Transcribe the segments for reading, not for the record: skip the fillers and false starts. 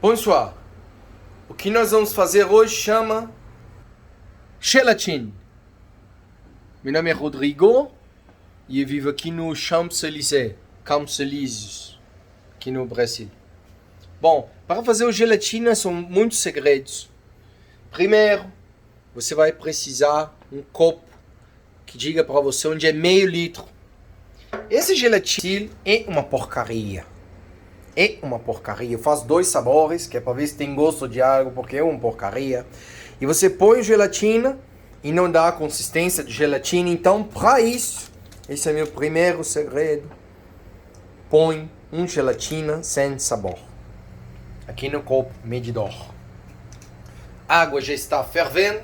Bonsoir. O que nós vamos fazer hoje chama gelatina. Meu nome é Rodrigo e eu vivo aqui no Champs-Élysées, aqui no Brasil. Bom, para fazer o gelatina são muitos segredos. Primeiro, você vai precisar um copo que diga para você onde é meio litro. Esse gelatina é uma porcaria. Eu faço 2 sabores, que é para ver se tem gosto de algo, porque é uma porcaria. E você põe gelatina e não dá a consistência de gelatina. Então, para isso, esse é meu primeiro segredo. Põe um gelatina sem sabor. Aqui no copo medidor. A água já está fervendo.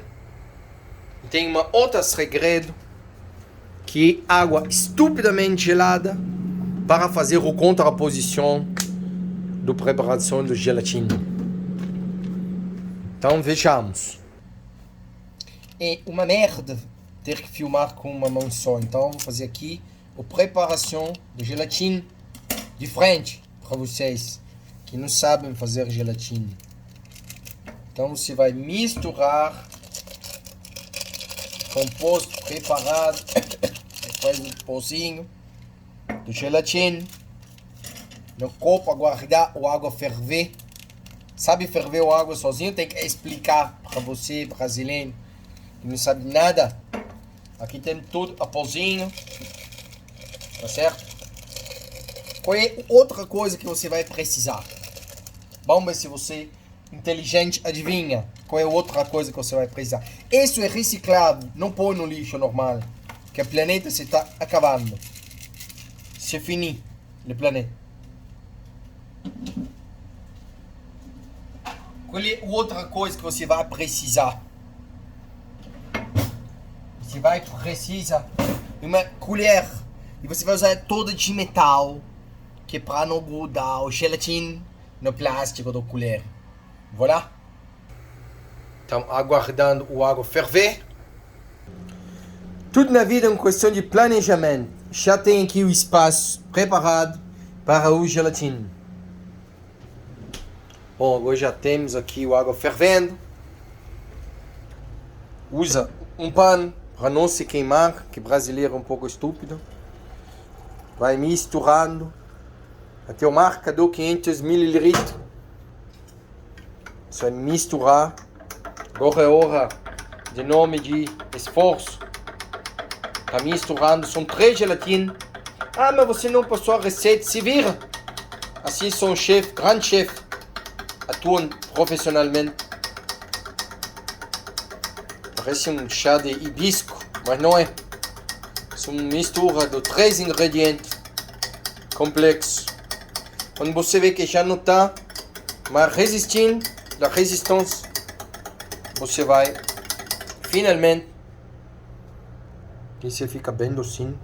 E tem um outro segredo, que é água estupidamente gelada para fazer a contraposição da preparação do gelatina. Então vejamos. É uma merda ter que filmar com uma mão só. Então vou fazer aqui a preparação do gelatina de frente para vocês que não sabem fazer gelatina. Então você vai misturar o composto preparado, depois do pozinho do gelatina no copo, aguardar a água ferver. Sabe ferver a água sozinho? Tem que explicar para você, brasileiro, que não sabe nada. Aqui tem tudo a pozinho, tá certo? Qual é outra coisa que você vai precisar? Vamos ver se você, inteligente, adivinha qual é outra coisa que você vai precisar. Isso é reciclável, não põe no lixo normal, que o planeta se está acabando. C'est fini, o planeta. Qual é outra coisa que você vai precisar? Você vai precisar de uma colher. E você vai usar toda de metal, que é para não grudar o gelatina no plástico da colher. Voilà. Então, aguardando o água ferver. Tudo na vida é uma questão de planejamento. Já tem aqui o espaço preparado para o gelatina. Bom, agora já temos aqui o água fervendo. Usa um pano para não se queimar, que brasileiro é um pouco estúpido. Vai misturando até o marcador 500 ml. Você vai misturar. Agora é hora de nome de esforço. Está misturando, são 3 gelatinas. Ah, mas você não passou a receita, se vira. Assim sou um chefe, grande chefe. Atuam profissionalmente. Parece um chá de hibisco, mas não é. É uma mistura de 3 ingredientes complexos. Quando você vê que já não está mais resistindo, a resistência, você vai finalmente, que você fica bem docinho,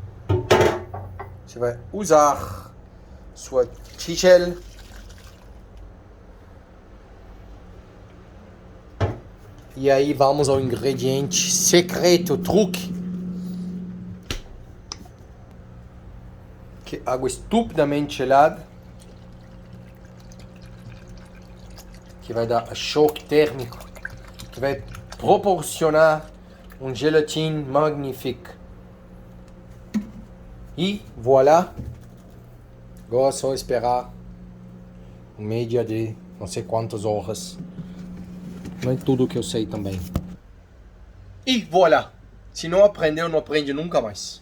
você vai usar sua tigela. E aí vamos ao ingrediente secreto, truque. Que é água estupidamente gelada. Que vai dar choque térmico. Que vai proporcionar um gelatina magnífico. E voilà. Agora é só esperar uma média de não sei quantas horas. Não é tudo que eu sei também. E voilà! Se não aprendeu, não aprende nunca mais.